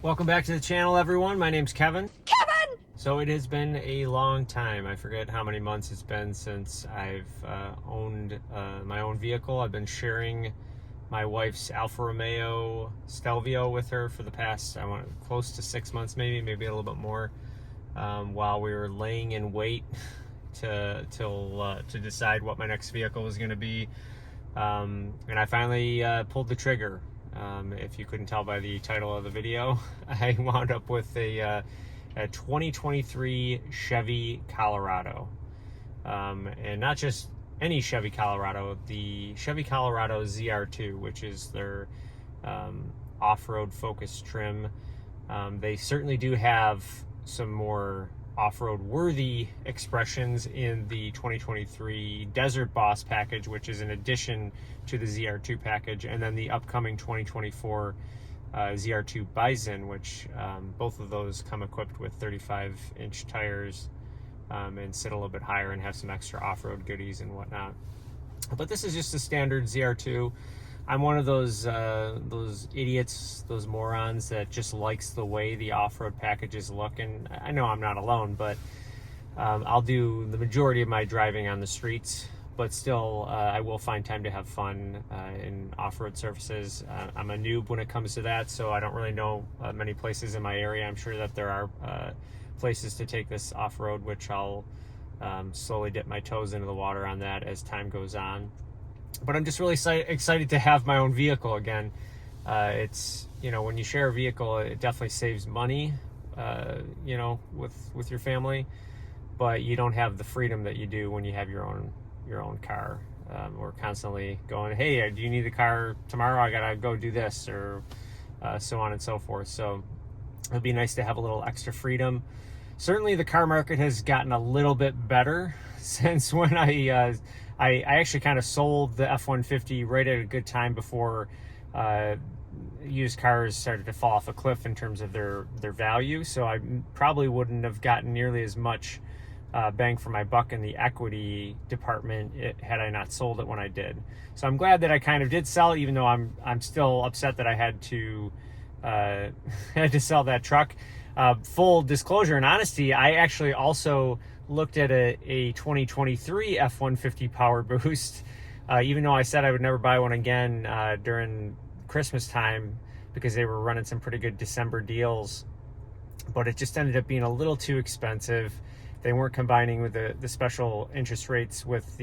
Welcome back to the channel, everyone. My name's Kevin. Kevin! So it has been a long time. I forget how many months it's been since I've owned my own vehicle. I've been sharing my wife's Alfa Romeo Stelvio with her for the past, I want close to 6 months, maybe a little bit more, while we were laying in wait to decide what my next vehicle was going to be. And I finally pulled the trigger. If you couldn't tell by the title of the video, I wound up with a 2023 Chevy Colorado. And not just any Chevy Colorado, the Chevy Colorado ZR2, which is their off-road focused trim. They certainly do have some more off-road worthy expressions in the 2023 Desert Boss package, which is an addition to the ZR2 package, and then the upcoming 2024 ZR2 Bison, which both of those come equipped with 35-inch tires and sit a little bit higher and have some extra off-road goodies and whatnot. But this is just a standard ZR2. I'm one of those idiots, those morons that just likes the way the off-road packages look, and I know I'm not alone, but I'll do the majority of my driving on the streets, but still I will find time to have fun in off-road surfaces. I'm a noob when it comes to that, so I don't really know many places in my area. I'm sure that there are places to take this off-road, which I'll slowly dip my toes into the water on that as time goes on. But I'm just really excited to have my own vehicle again. It's, when you share a vehicle, it definitely saves money, with your family, but you don't have the freedom that you do when you have your own car. We're constantly going, hey, do you need a car tomorrow? I gotta go do this, or so on and so forth. So it'd be nice to have a little extra freedom. Certainly the car market has gotten a little bit better since when I actually kind of sold the F-150 right at a good time before used cars started to fall off a cliff in terms of their value. So I probably wouldn't have gotten nearly as much bang for my buck in the equity department had I not sold it when I did. So I'm glad that I kind of did sell it, even though I'm still upset that I had to sell that truck. Full disclosure and honesty, I actually also looked at a 2023 F-150 Power Boost, even though I said I would never buy one again during Christmas time because they were running some pretty good December deals. But it just ended up being a little too expensive. They weren't combining with the special interest rates with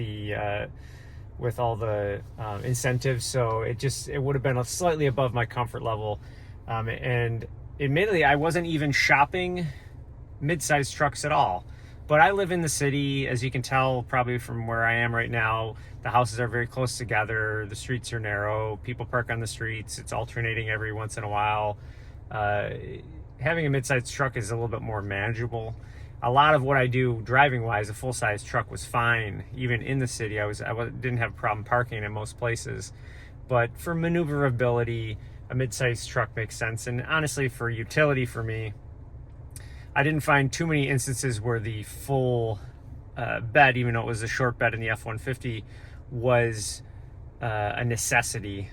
all the incentives, so it would have been slightly above my comfort level. And admittedly, I wasn't even shopping mid-size trucks at all. But I live in the city, as you can tell probably from where I am right now. The houses are very close together. The streets are narrow. People park on the streets. It's alternating every once in a while. Having a mid-size truck is a little bit more manageable. A lot of what I do driving-wise, a full-size truck was fine. Even in the city, I didn't have a problem parking in most places. But for maneuverability, a mid-size truck makes sense. And honestly, for utility for me, I didn't find too many instances where the full bed, even though it was a short bed in the F-150, was a necessity.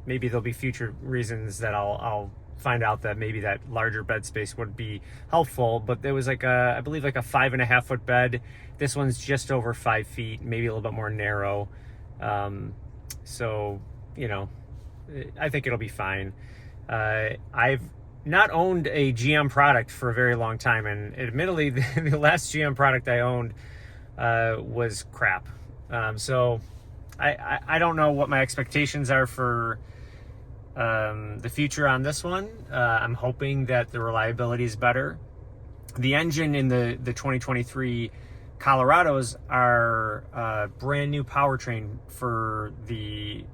Maybe there'll be future reasons that I'll find out that maybe that larger bed space would be helpful. But there was I believe like a 5.5 foot bed. This one's just over 5 feet, maybe a little bit more narrow. So, I think it'll be fine. I've not owned a GM product for a very long time, and admittedly the last GM product I owned was crap. So I don't know what my expectations are for the future on this one. I'm hoping that the reliability is better. The engine in the 2023 Colorados are a brand new powertrain for the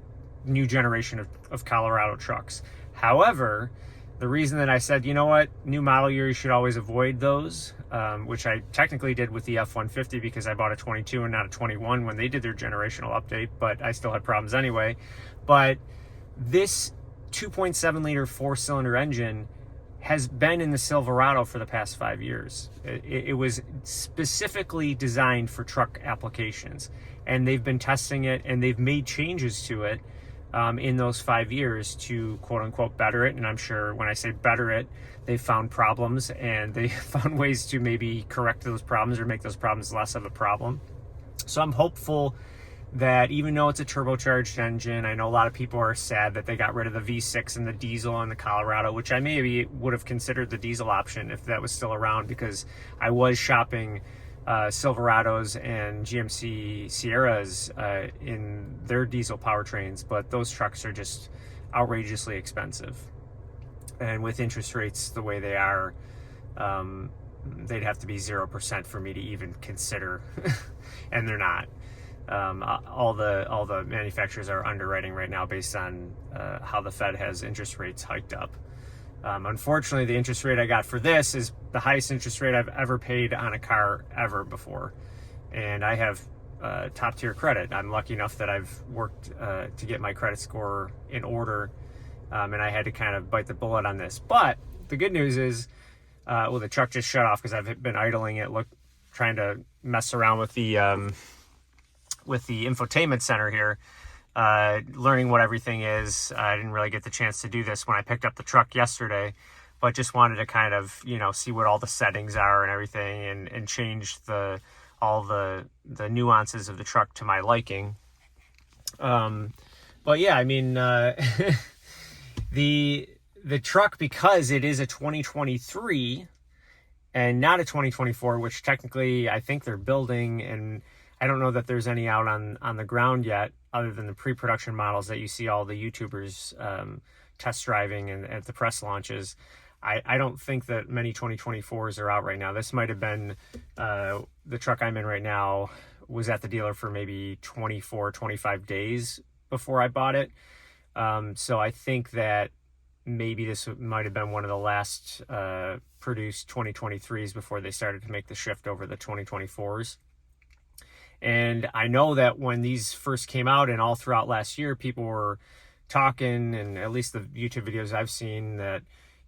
new generation of Colorado trucks. However, the reason that I said, new model year, you should always avoid those, which I technically did with the F-150 because I bought a 22 and not a 21 when they did their generational update, but I still had problems anyway. But this 2.7 liter 4-cylinder engine has been in the Silverado for the past 5 years. It was specifically designed for truck applications, and they've been testing it and they've made changes to it in those 5 years to quote unquote better it. And I'm sure when I say better it, they found problems and they found ways to maybe correct those problems or make those problems less of a problem. So I'm hopeful that even though it's a turbocharged engine, I know a lot of people are sad that they got rid of the V6 and the diesel on the Colorado, which I maybe would have considered the diesel option if that was still around, because I was shopping Silverados and GMC Sierras in their diesel powertrains, but those trucks are just outrageously expensive. And with interest rates the way they are, they'd have to be 0% for me to even consider, and they're not. All the manufacturers are underwriting right now based on how the Fed has interest rates hiked up. Unfortunately, the interest rate I got for this is the highest interest rate I've ever paid on a car ever before. And I have top tier credit. I'm lucky enough that I've worked to get my credit score in order. And I had to kind of bite the bullet on this. But the good news is, well, the truck just shut off because I've been idling it, trying to mess around with the infotainment center here. Learning what everything is. I didn't really get the chance to do this when I picked up the truck yesterday, but just wanted to kind of, see what all the settings are and everything, and change all the nuances of the truck to my liking. But yeah, I mean, the truck, because it is a 2023 and not a 2024, which technically I think they're building, and I don't know that there's any out on the ground yet, other than the pre-production models that you see all the YouTubers test driving and at the press launches. I don't think that many 2024s are out right now. This might have been, the truck I'm in right now was at the dealer for maybe 24, 25 days before I bought it. So I think that maybe this might have been one of the last produced 2023s before they started to make the shift over the 2024s. And I know that when these first came out and all throughout last year, people were talking, and at least the YouTube videos I've seen, that,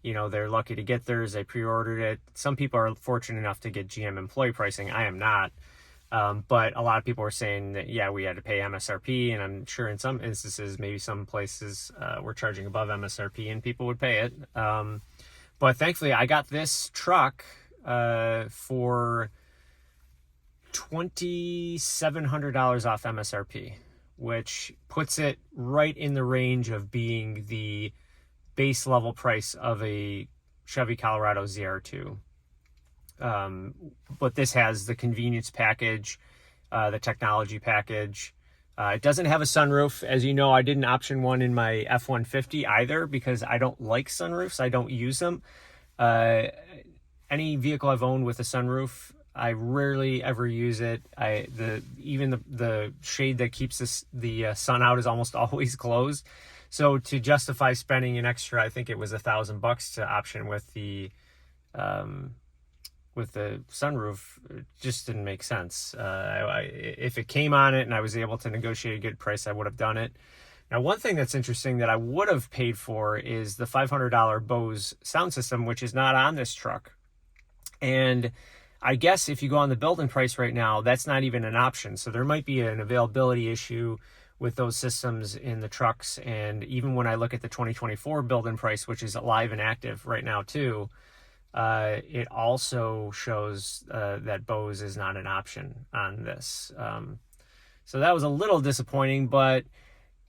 they're lucky to get theirs. They pre-ordered it. Some people are fortunate enough to get GM employee pricing. I am not. But a lot of people were saying that, yeah, we had to pay MSRP. And I'm sure in some instances, maybe some places were charging above MSRP and people would pay it. But thankfully, I got this truck for $2,700 off MSRP, which puts it right in the range of being the base level price of a Chevy Colorado ZR2. But this has the convenience package, the technology package. It doesn't have a sunroof. As you know, I didn't option one in my F-150 either because I don't like sunroofs. I don't use them. Any vehicle I've owned with a sunroof, I rarely ever use it. Even the shade that keeps the sun out is almost always closed. So to justify spending an extra, I think it was $1,000 to option with the sunroof, it just didn't make sense. If it came on it and I was able to negotiate a good price, I would have done it. Now, one thing that's interesting that I would have paid for is the $500 Bose sound system, which is not on this truck. And I guess if you go on the build-in price right now, that's not even an option. So there might be an availability issue with those systems in the trucks. And even when I look at the 2024 build-in price, which is live and active right now too, it also shows that Bose is not an option on this. So that was a little disappointing, but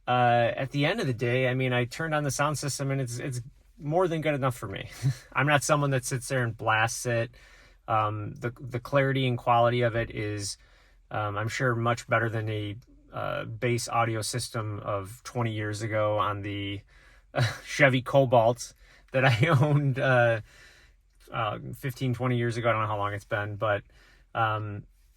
at the end of the day, I mean, I turned on the sound system and it's more than good enough for me. I'm not someone that sits there and blasts it. The clarity and quality of it is, I'm sure, much better than a base audio system of 20 years ago on the Chevy Cobalt that I owned 15, 20 years ago. I don't know how long it's been, but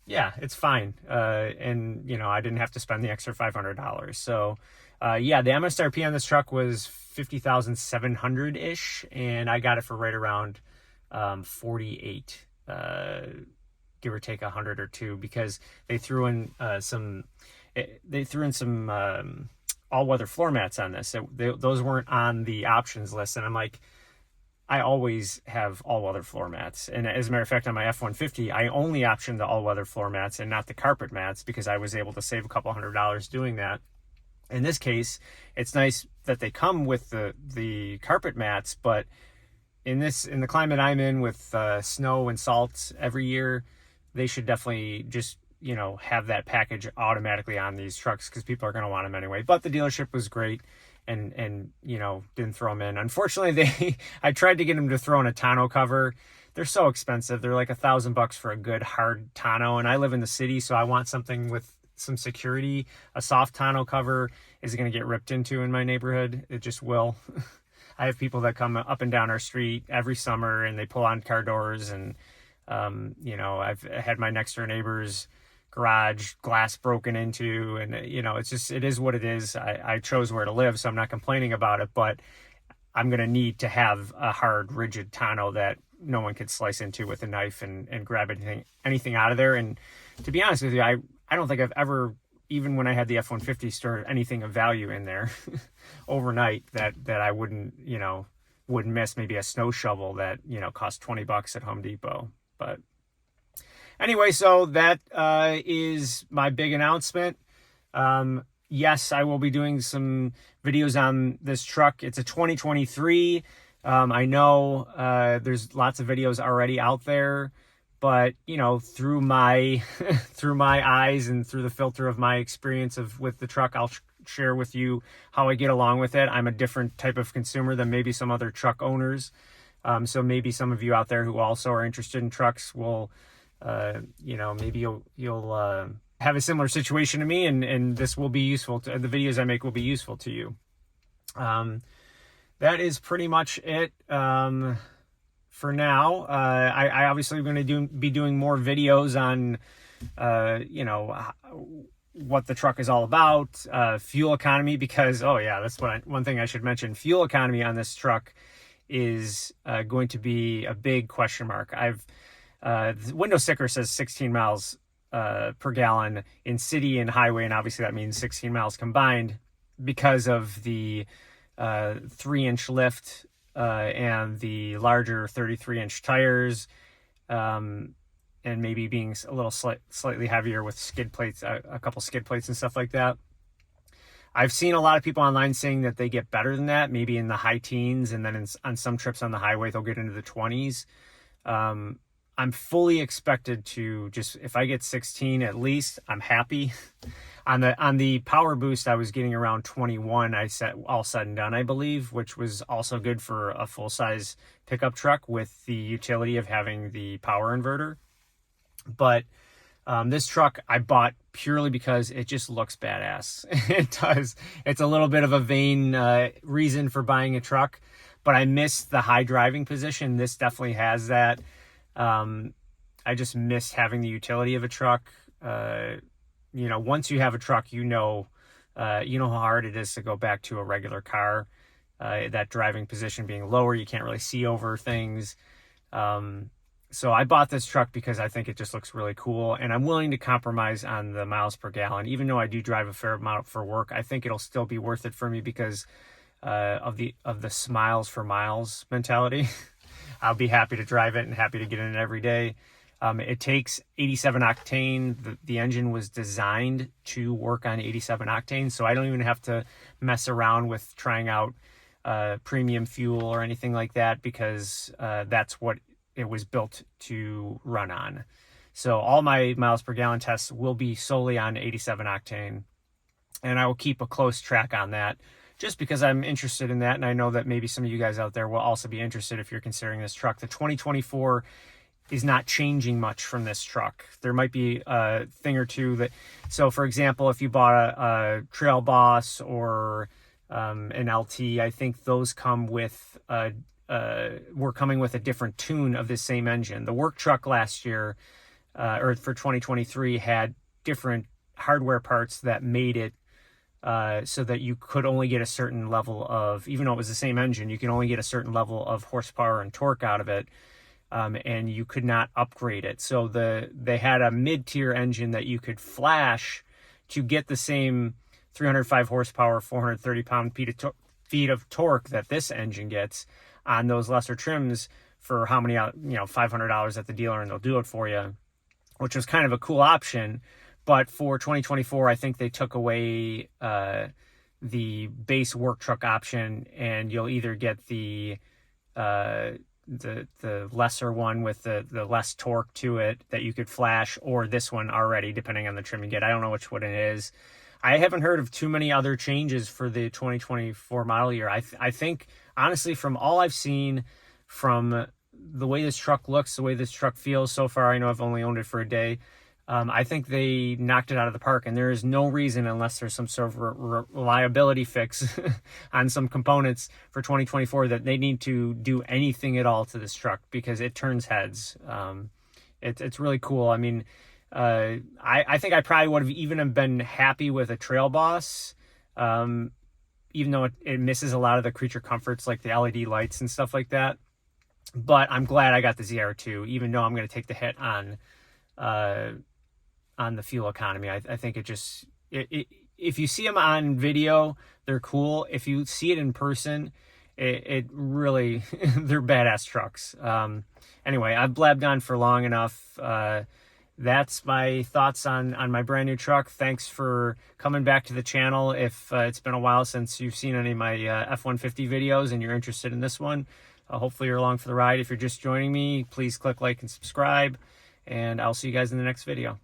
yeah, it's fine. And, I didn't have to spend the extra $500. So, yeah, the MSRP on this truck was $50,700-ish, and I got it for right around 48, give or take 100 or two, because they threw in some all-weather floor mats on this. Those weren't on the options list, and I'm like, I always have all-weather floor mats. And as a matter of fact, on my F-150, I only optioned the all-weather floor mats and not the carpet mats because I was able to save a couple $100 doing that. In this case, it's nice that they come with the carpet mats, but in the climate I'm in with snow and salt every year, they should definitely just, you know, have that package automatically on these trucks because people are going to want them anyway. But the dealership was great and you know, didn't throw them in. Unfortunately, I tried to get them to throw in a tonneau cover. They're so expensive. They're like $1,000 for a good hard tonneau, and I live in the city, so I want something with some security. A soft tonneau cover is going to get ripped into in my neighborhood. It just will. I have people that come up and down our street every summer and they pull on car doors, and you know, I've had my next door neighbor's garage glass broken into, and you know, it is what it is. I chose where to live, so I'm not complaining about it, but I'm going to need to have a hard, rigid tonneau that no one could slice into with a knife and grab anything out of there. And to be honest with you, I don't think I've ever, even when I had the F-150, stored anything of value in there overnight that I wouldn't miss. Maybe a snow shovel that, you know, cost $20 at Home Depot. But anyway, so that is my big announcement. Yes, I will be doing some videos on this truck. It's a 2023. I know there's lots of videos already out there, but you know, through my through my eyes and through the filter of my experience with the truck, I'll share with you how I get along with it. I'm a different type of consumer than maybe some other truck owners. So maybe some of you out there who also are interested in trucks will, you know, maybe you'll have a similar situation to me, and this will be useful the videos I make will be useful to you. That is pretty much it for now. I obviously am going to be doing more videos on, you know, what the truck is all about, fuel economy, because, oh yeah, that's one thing I should mention. Fuel economy on this truck is going to be a big question mark. The window sticker says 16 miles per gallon in city and highway, and obviously that means 16 miles combined because of the 3-inch lift and the larger 33-inch tires, and maybe being a little slightly heavier with skid plates, a couple skid plates and stuff like that. I've seen a lot of people online saying that they get better than that, maybe in the high teens, and then on some trips on the highway they'll get into the 20s. I'm fully expected to just, if I get 16 at least, I'm happy. On the power boost, I was getting around 21, all said and done, I believe, which was also good for a full-size pickup truck with the utility of having the power inverter. But this truck I bought purely because it just looks badass. It does. It's a little bit of a vain reason for buying a truck, but I miss the high driving position. This definitely has that. I just missed having the utility of a truck. You know, once you have a truck, you know how hard it is to go back to a regular car. That driving position being lower, you can't really see over things. So I bought this truck because I think it just looks really cool, and I'm willing to compromise on the miles per gallon. Even though I do drive a fair amount for work, I think it'll still be worth it for me because of the smiles for miles mentality. I'll be happy to drive it and happy to get in it every day. It takes 87 octane. The engine was designed to work on 87 octane, so I don't even have to mess around with trying out premium fuel or anything like that because that's what it was built to run on. So all my miles per gallon tests will be solely on 87 octane, and I will keep a close track on that just because I'm interested in that, and I know that maybe some of you guys out there will also be interested if you're considering this truck. The 2024 is not changing much from this truck. There might be a thing or two that, so for example, if you bought a Trail Boss or an LT, I think those come with were coming with a different tune of this same engine. The work truck last year, or for 2023, had different hardware parts that made it so that you could only get a certain level of, even though it was the same engine, you can only get a certain level of horsepower and torque out of it, and you could not upgrade it. So they had a mid-tier engine that you could flash to get the same 305 horsepower, 430 pound-feet of torque that this engine gets on those lesser trims for how many, $500 at the dealer, and they'll do it for you, which was kind of a cool option. But for 2024, I think they took away the base work truck option, and you'll either get the lesser one with the less torque to it that you could flash, or this one already, depending on the trim you get. I don't know which one it is. I haven't heard of too many other changes for the 2024 model year. I think, honestly, from all I've seen, from the way this truck looks, the way this truck feels so far, I know I've only owned it for a day, I think they knocked it out of the park, and there is no reason, unless there's some sort of reliability fix on some components for 2024, that they need to do anything at all to this truck, because it turns heads. It's really cool. I mean, I think I probably would have even been happy with a Trail Boss, even though it misses a lot of the creature comforts like the LED lights and stuff like that. But I'm glad I got the ZR2, even though I'm going to take the hit on the fuel economy. I think if you see them on video, they're cool. If you see it in person, it really, they're badass trucks. Anyway, I've blabbed on for long enough. That's my thoughts on my brand new truck. Thanks for coming back to the channel. If it's been a while since you've seen any of my F-150 videos and you're interested in this one, hopefully you're along for the ride. If you're just joining me, please click like and subscribe, and I'll see you guys in the next video.